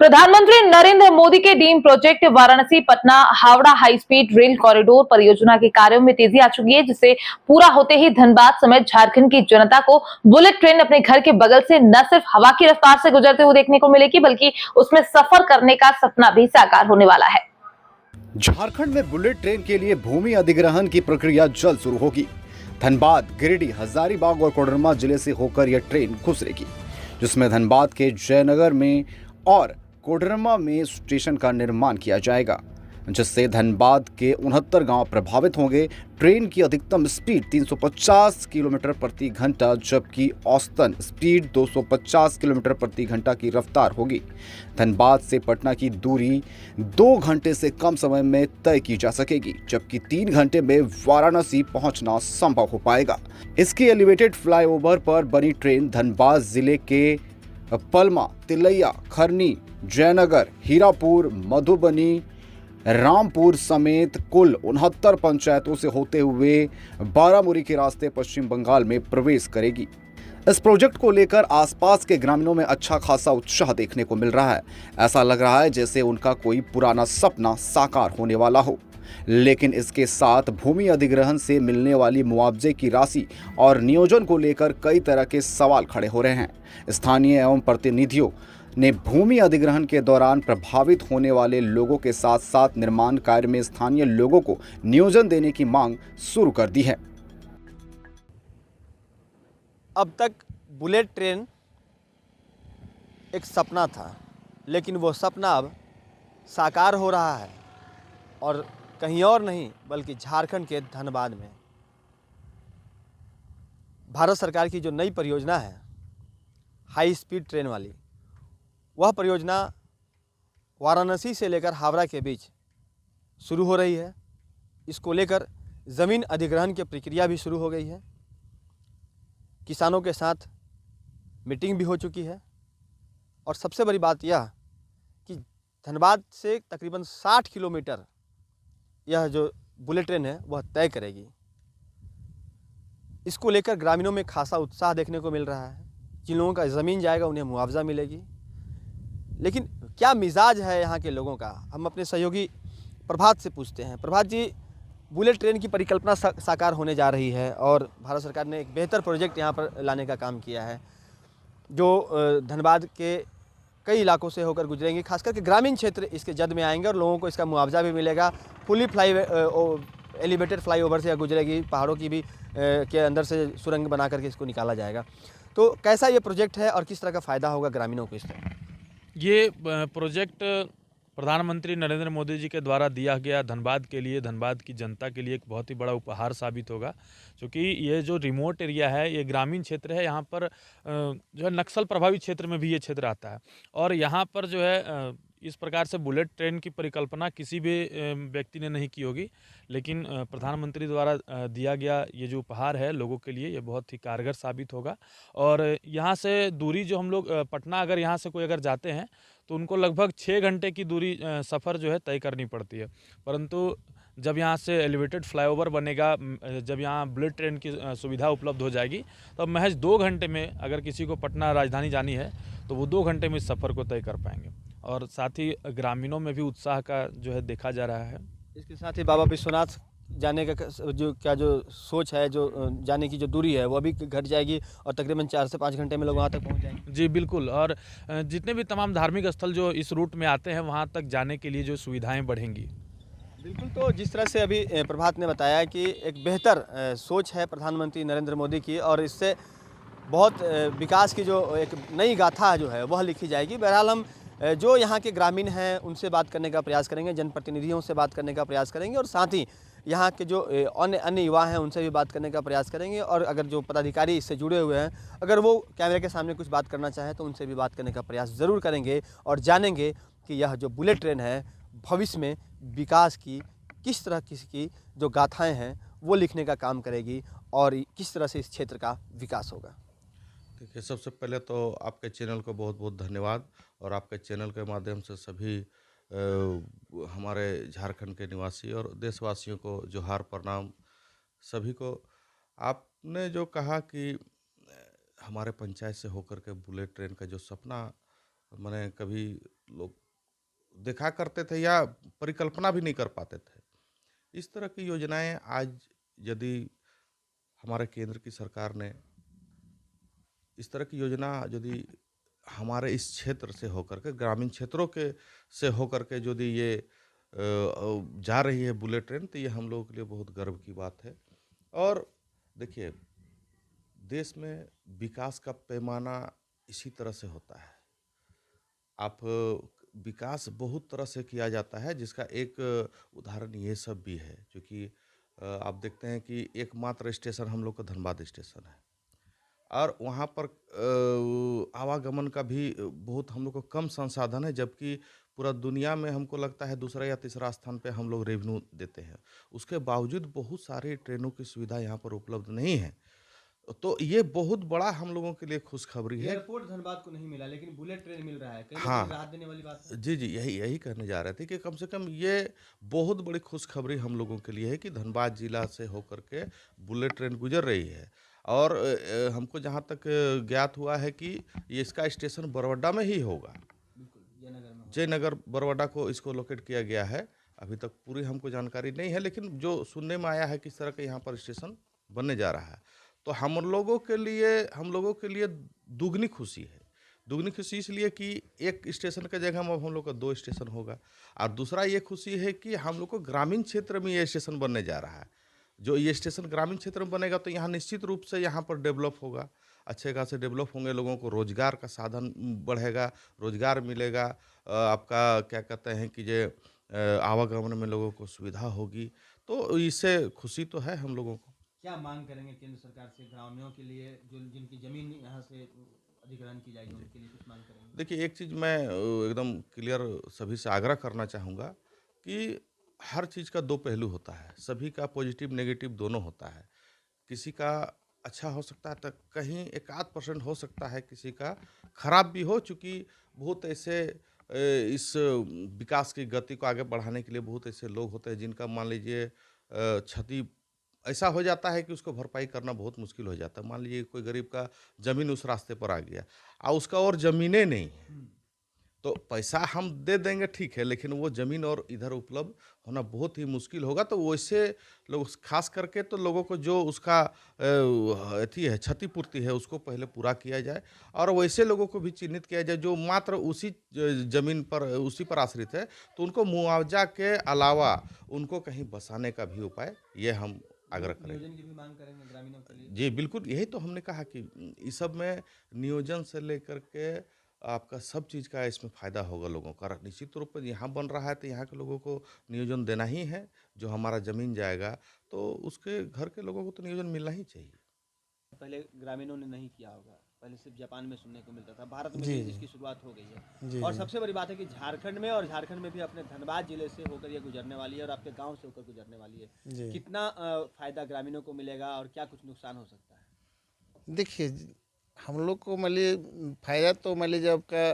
प्रधानमंत्री नरेंद्र मोदी के dream project Varanasi Patna Howrah high speed rail corridor परियोजना के कार्यों में तेजी आ चुकी है, जिसे पूरा होते ही धनबाद समेत झारखंड की जनता को बुलेट ट्रेन अपने घर के बगल से न सिर्फ हवा की रफ्तार से गुजरते हुए देखने को मिलेगी, बल्कि उसमें सफर करने का सपना भी साकार होने वाला है। झारखंड में बुलेट ट्रेन के लिए भूमि अधिग्रहण की प्रक्रिया जल्द शुरू होगी। धनबाद, गिरिडीह, हजारीबाग और कोडरमा जिले से होकर यह ट्रेन गुजरेगी, जिसमें धनबाद के जयनगर में और कोडरमा में स्टेशन का निर्माण किया जाएगा, जिससे धनबाद के 69 गांव प्रभावित होंगे। ट्रेन की अधिकतम स्पीड 350 किलोमीटर प्रति घंटा जबकि औसतन स्पीड 250 किलोमीटर प्रति घंटा की रफ्तार होगी। धनबाद से पटना की दूरी 2 घंटे से कम समय में तय की जा सकेगी, जबकि 3 घंटे में वाराणसी पहुंचना संभव हो पाएगा। इसके एलिवेटेड फ्लाईओवर पर बनी ट्रेन धनबाद जिले के पलमा, तिलैया, खरनी, जयनगर, हीरापुर, मधुबनी, रामपुर समेत कुल 69 पंचायतों से होते हुए बारामुरी के रास्ते पश्चिम बंगाल में प्रवेश करेगी। इस प्रोजेक्ट को लेकर आसपास के ग्रामीणों में अच्छा खासा उत्साह देखने को मिल रहा है। ऐसा लग रहा है जैसे उनका कोई पुराना सपना साकार होने वाला हो। लेकिन इसके साथ भूमि अधिग्रहण से मिलने वाली मुआवजे की राशि और नियोजन को लेकर कई तरह के सवाल खड़े हो रहे हैं। स्थानीय एवं प्रतिनिधियों ने भूमि अधिग्रहण के दौरान प्रभावित होने वाले लोगों के साथ साथ निर्माण कार्य में स्थानीय लोगों को नियोजन देने की मांग शुरू कर दी है। अब तक बुलेट ट्रेन एक सपना था, लेकिन वो सपना अब साकार हो रहा है, और कहीं और नहीं बल्कि झारखंड के धनबाद में। भारत सरकार की जो नई परियोजना है हाई स्पीड ट्रेन वाली, वह परियोजना वाराणसी से लेकर हावड़ा के बीच शुरू हो रही है। इसको लेकर ज़मीन अधिग्रहण की प्रक्रिया भी शुरू हो गई है। किसानों के साथ मीटिंग भी हो चुकी है, और सबसे बड़ी बात यह कि धनबाद से तकरीबन 60 किलोमीटर यह जो बुलेट ट्रेन है वह तय करेगी। इसको लेकर ग्रामीणों में खासा उत्साह देखने को मिल रहा है। जिन लोगों का ज़मीन जाएगा उन्हें मुआवजा मिलेगी। लेकिन क्या मिजाज है यहाँ के लोगों का, हम अपने सहयोगी प्रभात से पूछते हैं। प्रभात जी, बुलेट ट्रेन की परिकल्पना साकार होने जा रही है और भारत सरकार ने एक बेहतर प्रोजेक्ट यहाँ पर लाने का काम किया है, जो धनबाद के कई इलाकों से होकर गुजरेंगे। खास करके ग्रामीण क्षेत्र इसके जद में आएंगे और लोगों को इसका मुआवजा भी मिलेगा। फुली एलिवेटेड फ्लाईओवर से गुजरेगी, पहाड़ों की भी के अंदर से सुरंग बना करके इसको निकाला जाएगा। तो कैसा ये प्रोजेक्ट है और किस तरह का फ़ायदा होगा ग्रामीणों को इसका? ये प्रोजेक्ट प्रधानमंत्री नरेंद्र मोदी जी के द्वारा दिया गया धनबाद के लिए, धनबाद की जनता के लिए एक बहुत ही बड़ा उपहार साबित होगा, क्योंकि ये जो रिमोट एरिया है, ये ग्रामीण क्षेत्र है। यहाँ पर जो है नक्सल प्रभावित क्षेत्र में भी ये क्षेत्र आता है, और यहाँ पर जो है इस प्रकार से बुलेट ट्रेन की परिकल्पना किसी भी व्यक्ति ने नहीं की होगी, लेकिन प्रधानमंत्री द्वारा दिया गया ये जो उपहार है लोगों के लिए, ये बहुत ही कारगर साबित होगा। और यहाँ से दूरी जो हम लोग पटना अगर यहाँ से कोई अगर जाते हैं तो उनको लगभग 6 घंटे की दूरी सफ़र जो है तय करनी पड़ती है, परंतु जब यहाँ से एलिवेटेड फ्लाईओवर बनेगा, जब यहाँ बुलेट ट्रेन की सुविधा उपलब्ध हो जाएगी, तो महज 2 घंटे में अगर किसी को पटना राजधानी जानी है तो वो 2 घंटे में इस सफ़र को तय कर पाएंगे। और साथ ही ग्रामीणों में भी उत्साह का जो है देखा जा रहा है। इसके साथ ही बाबा विश्वनाथ जाने का जो सोच है, जो जाने की जो दूरी है वो अभी घट जाएगी और तकरीबन 4 से 5 घंटे में लोग वहाँ तक पहुँच जाएंगे। जी बिल्कुल, और जितने भी तमाम धार्मिक स्थल जो इस रूट में आते हैं वहाँ तक जाने के लिए जो सुविधाएं बढ़ेंगी। बिल्कुल, तो जिस तरह से अभी प्रभात ने बताया कि एक बेहतर सोच है प्रधानमंत्री नरेंद्र मोदी की, और इससे बहुत विकास की जो एक नई गाथा जो है वह लिखी जाएगी। बहरहाल हम जो यहाँ के ग्रामीण हैं उनसे बात करने का प्रयास करेंगे, जनप्रतिनिधियों से बात करने का प्रयास करेंगे, और साथ ही यहाँ के जो अन्य युवा हैं उनसे भी बात करने का प्रयास करेंगे। और अगर जो पदाधिकारी इससे जुड़े हुए हैं, अगर वो कैमरे के सामने कुछ बात करना चाहें तो उनसे भी बात करने का प्रयास ज़रूर करेंगे, और जानेंगे कि यह जो बुलेट ट्रेन है भविष्य में विकास की किस तरह की जो गाथाएँ हैं वो लिखने का काम करेगी, और किस तरह से इस क्षेत्र का विकास होगा। देखिए, सबसे पहले तो आपके चैनल को बहुत बहुत धन्यवाद, और आपके चैनल के माध्यम से सभी हमारे झारखंड के निवासी और देशवासियों को जोहार प्रणाम सभी को। आपने जो कहा कि हमारे पंचायत से होकर के बुलेट ट्रेन का जो सपना मैंने कभी लोग देखा करते थे या परिकल्पना भी नहीं कर पाते थे। इस तरह की योजनाएं आज यदि हमारे केंद्र की सरकार ने इस तरह की योजना यदि हमारे इस क्षेत्र से होकर के ग्रामीण क्षेत्रों के से होकर के यदि ये जा रही है बुलेट ट्रेन, तो ये हम लोगों के लिए बहुत गर्व की बात है। और देखिए, देश में विकास का पैमाना इसी तरह से होता है। आप विकास बहुत तरह से किया जाता है, जिसका एक उदाहरण ये सब भी है, क्योंकि आप देखते हैं कि एकमात्र स्टेशन हम लोग का धनबाद स्टेशन है और वहाँ पर आवागमन का भी बहुत हम लोग को कम संसाधन है, जबकि पूरा दुनिया में हमको लगता है दूसरा या तीसरा स्थान पे हम लोग रेवेन्यू देते हैं। उसके बावजूद बहुत सारी ट्रेनों की सुविधा यहाँ पर उपलब्ध नहीं है। तो ये बहुत बड़ा हम लोगों के लिए खुशखबरी है। एयरपोर्ट धनबाद को नहीं मिला, लेकिन बुलेट ट्रेन मिल रहा है, कहीं ना हाँ। कहीं राहत देने वाली बात है। जी, यही कहने जा रहे थे कि कम से कम ये बहुत बड़ी खुशखबरी हम लोगों के लिए है कि धनबाद जिला से होकर के बुलेट ट्रेन गुजर रही है। और हमको जहाँ तक ज्ञात हुआ है कि ये इसका स्टेशन बरवड्डा में ही होगा। बिल्कुल, जयनगर में जयनगर बरवड्डा को इसको लोकेट किया गया है। अभी तक पूरी हमको जानकारी नहीं है, लेकिन जो सुनने में आया है किस तरह का यहाँ पर स्टेशन बनने जा रहा है, तो हम लोगों के लिए दुगनी खुशी है। दुगनी खुशी इसलिए कि एक स्टेशन की जगह में अब हम लोग का 2 स्टेशन होगा, और दूसरा ये खुशी है कि हम लोग को ग्रामीण क्षेत्र में ये स्टेशन बनने जा रहा है। जो ये स्टेशन ग्रामीण क्षेत्र में बनेगा तो यहाँ निश्चित रूप से यहाँ पर डेवलप होगा, अच्छे खासे डेवलप होंगे, लोगों को रोजगार का साधन बढ़ेगा, रोजगार मिलेगा, आपका क्या कहते हैं कि जे आवागमन में लोगों को सुविधा होगी, तो इससे खुशी तो है हम लोगों को। क्या मांग करेंगे केंद्र सरकार से ग्रामीणों के लिए, जो जिनकी जमीन यहाँ से अधिग्रहण की जाएगी, उनके लिए कुछ मांग करेंगे? देखिए, एक चीज़ मैं एकदम क्लियर सभी से आग्रह करना चाहूँगा कि हर चीज़ का 2 पहलू होता है, सभी का पॉजिटिव नेगेटिव दोनों होता है। किसी का अच्छा हो सकता है तो कहीं 1-8% हो सकता है, किसी का खराब भी हो, चूँकि बहुत ऐसे इस विकास की गति को आगे बढ़ाने के लिए बहुत ऐसे लोग होते हैं जिनका मान लीजिए क्षति ऐसा हो जाता है कि उसको भरपाई करना बहुत मुश्किल हो जाता है। मान लीजिए कोई गरीब का ज़मीन उस रास्ते पर आ गया और उसका और ज़मीनें नहीं है, तो पैसा हम दे देंगे ठीक है, लेकिन वो ज़मीन और इधर उपलब्ध होना बहुत ही मुश्किल होगा। तो वैसे लोग, खास करके तो लोगों को जो उसका अथी है, क्षतिपूर्ति है, उसको पहले पूरा किया जाए, और वैसे लोगों को भी चिन्हित किया जाए जो मात्र उसी ज़मीन पर उसी पर आश्रित है, तो उनको मुआवजा के अलावा उनको कहीं बसाने का भी उपाय ये हम आग्रह करेंगे। नियोजन की भी मांग करेंगे ग्रामीणों के लिए? जी बिल्कुल, यही तो हमने कहा कि इस सब में नियोजन से लेकर के आपका सब चीज़ का इसमें फ़ायदा होगा लोगों का। निश्चित रूप से यहाँ बन रहा है तो यहाँ के लोगों को नियोजन देना ही है। जो हमारा ज़मीन जाएगा तो उसके घर के लोगों को तो नियोजन मिलना ही चाहिए। पहले ग्रामीणों ने नहीं किया होगा, पहले सिर्फ जापान में सुनने को मिलता था, भारत में जी, भी जी। इसकी शुरुआत हो गई है। जी, और जी। सबसे बड़ी बात है कि झारखंड में भी अपने धनबाद जिले से होकर ये गुजरने वाली है और आपके गांव से होकर गुजरने वाली है। जी। कितना फायदा ग्रामीणों को मिलेगा और क्या कुछ नुकसान हो सकता है? देखिए, हम लोग को मान लीजिए फ़ायदा तो मान लीजिए आपका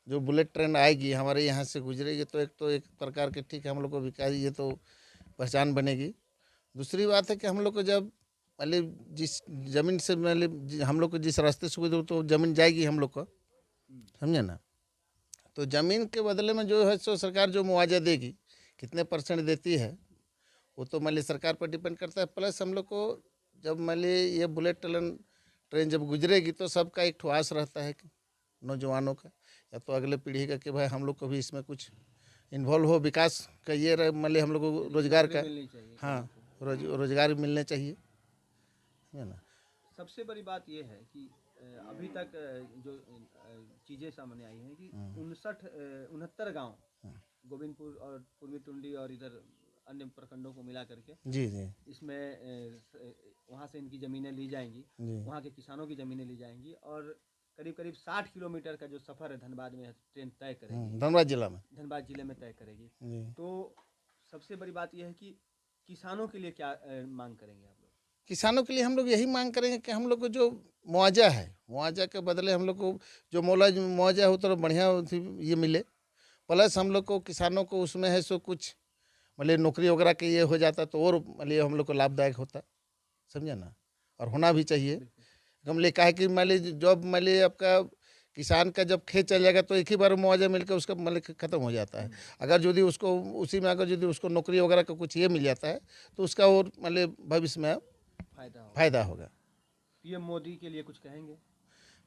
जो बुलेट ट्रेन आएगी हमारे यहाँ से गुजरेगी, तो एक प्रकार के ठीक है, हम लोग को विकास, ये तो पहचान बनेगी। दूसरी बात है कि हम लोग को जब मान लीजिए जिस ज़मीन से मान लीजिए हम लोग को जिस रास्ते से गुजरो तो ज़मीन जाएगी हम लोग को, समझे ना। तो ज़मीन के बदले में जो है सो सरकार जो मुआवजा देगी, कितने % देती है वो तो मान लीजिए सरकार पर डिपेंड करता है। प्लस हम लोग को जब मान लीजिए ये बुलेट ट्रेन जब गुजरेगी तो सबका एक ठुआस रहता है कि नौजवानों का या तो अगले पीढ़ी का कि भाई हम लोग को भी इसमें कुछ इन्वॉल्व हो, विकास का ये रहे, मान लीजिए हम लोग को रोजगार का, मिलनी चाहिए। हाँ, रोजगार भी मिलने चाहिए, है ना। सबसे बड़ी बात यह है कि अभी तक जो चीज़ें सामने आई हैं कि 69 गांव गोविंदपुर और पूर्वी टुंडी और इधर अन्य प्रखंडों को मिला करके जी जी इसमें वहाँ से इनकी ज़मीनें ली जाएंगी, जी वहाँ के किसानों की ज़मीनें ली जाएंगी और करीब करीब 60 किलोमीटर का जो सफ़र है धनबाद में ट्रेन तय करेगी, धनबाद जिला में। धनबाद जिले में तय करेगी। जी, तो सबसे बड़ी बात यह है कि किसानों के लिए क्या मांग करेंगे आप लोग? किसानों के लिए हम लोग यही मांग करेंगे कि हम लोग को जो मुआवजा है, मुआवजा के बदले हम लोग को जो मुआवजा हो तो बढ़िया ये मिले। प्लस हम लोग को किसानों को उसमें है सो कुछ मतलब नौकरी वगैरह के ये हो जाता तो और मतलब हम लोग को लाभदायक होता, समझे ना, और होना भी चाहिए। हम लिए कहा कि मान लीजिए जॉब मान लीजिए आपका किसान का जब खेत चल जाएगा तो एक ही बार मुआवजा मिलकर उसका मतलब ख़त्म हो जाता है। अगर यदि उसको उसी में अगर यदि उसको नौकरी वगैरह का कुछ ये मिल जाता है तो उसका और मतलब भविष्य में फ़ायदा होगा। पीएम मोदी के लिए कुछ कहेंगे?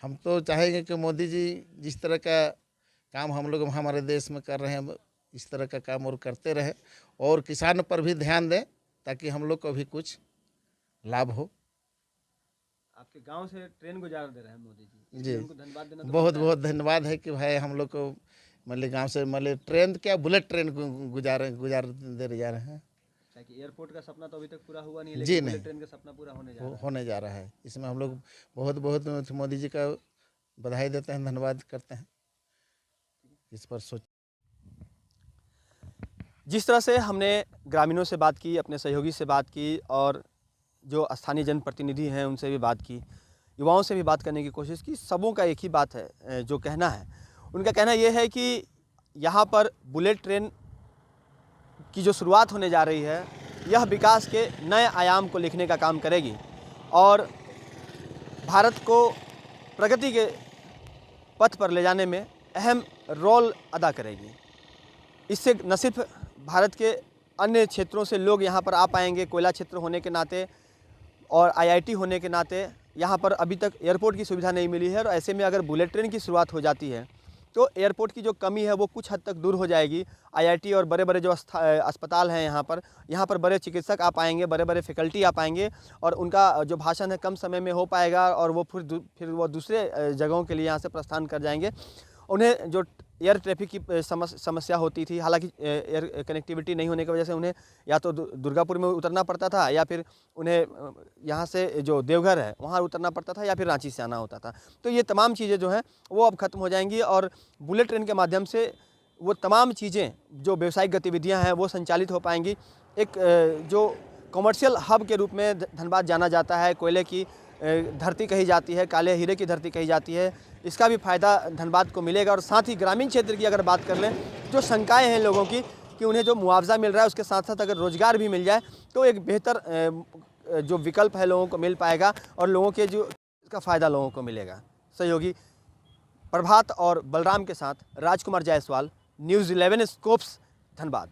हम तो चाहेंगे कि मोदी जी जिस तरह का काम हम लोग हमारे देश में कर रहे हैं इस तरह का काम और करते रहे और किसान पर भी ध्यान दें ताकि हम लोग को भी कुछ लाभ हो। आपके गांव से ट्रेन गुजार दे रहे हैं मोदी जी, जी उनको धन्यवाद देना तो बहुत बनता है। बहुत धन्यवाद है कि भाई हम लोग को मतलब गांव से मतलब ट्रेन क्या बुलेट ट्रेन गुजार दे जा रहे हैं। ताकि एयरपोर्ट का सपना तो अभी तक पूरा हुआ नहीं, जी लेकिन नहीं। बुलेट ट्रेन का सपना पूरा होने जा रहा है। होने जा रहा है। इसमें हम लोग बहुत बहुत मोदी जी का बधाई देते हैं, धन्यवाद करते हैं इस पर सोच। जिस तरह से हमने ग्रामीणों से बात की, अपने सहयोगी से बात की और जो स्थानीय जनप्रतिनिधि हैं उनसे भी बात की, युवाओं से भी बात करने की कोशिश की, सबों का एक ही बात है जो कहना है। उनका कहना यह है कि यहाँ पर बुलेट ट्रेन की जो शुरुआत होने जा रही है यह विकास के नए आयाम को लिखने का काम करेगी और भारत को प्रगति के पथ पर ले जाने में अहम रोल अदा करेगी। इससे न सिर्फ भारत के अन्य क्षेत्रों से लोग यहाँ पर आ पाएंगे, कोयला क्षेत्र होने के नाते और आईआईटी होने के नाते यहाँ पर अभी तक एयरपोर्ट की सुविधा नहीं मिली है और ऐसे में अगर बुलेट ट्रेन की शुरुआत हो जाती है तो एयरपोर्ट की जो कमी है वो कुछ हद तक दूर हो जाएगी। आईआईटी और बड़े बड़े जो अस्पताल हैं यहाँ पर बड़े चिकित्सक आ पाएंगे, बड़े बड़े फैकल्टी आ पाएंगे और उनका जो भाषण है कम समय में हो पाएगा और वो फिर वो दूसरे जगहों के लिए यहाँ से प्रस्थान कर जाएंगे। उन्हें जो एयर ट्रैफिक की समस्या होती थी, हालांकि एयर कनेक्टिविटी नहीं होने की वजह से उन्हें या तो दुर्गापुर में उतरना पड़ता था या फिर उन्हें यहाँ से जो देवघर है वहाँ उतरना पड़ता था या फिर रांची से आना होता था। तो ये तमाम चीज़ें जो हैं वो अब ख़त्म हो जाएंगी और बुलेट ट्रेन के माध्यम से वो तमाम चीज़ें जो व्यावसायिक गतिविधियाँ हैं वो संचालित हो पाएंगी। एक जो कमर्शियल हब के रूप में धनबाद जाना जाता है, कोयले की धरती कही जाती है, काले हीरे की धरती कही जाती है, इसका भी फ़ायदा धनबाद को मिलेगा। और साथ ही ग्रामीण क्षेत्र की अगर बात कर लें, जो शंकाएं हैं लोगों की कि उन्हें जो मुआवजा मिल रहा है उसके साथ साथ अगर रोज़गार भी मिल जाए तो एक बेहतर जो विकल्प है लोगों को मिल पाएगा और लोगों के जो इसका फ़ायदा लोगों को मिलेगा। सहयोगी प्रभात और बलराम के साथ राजकुमार जायसवाल, न्यूज़ 11 स्कोप्स, धनबाद।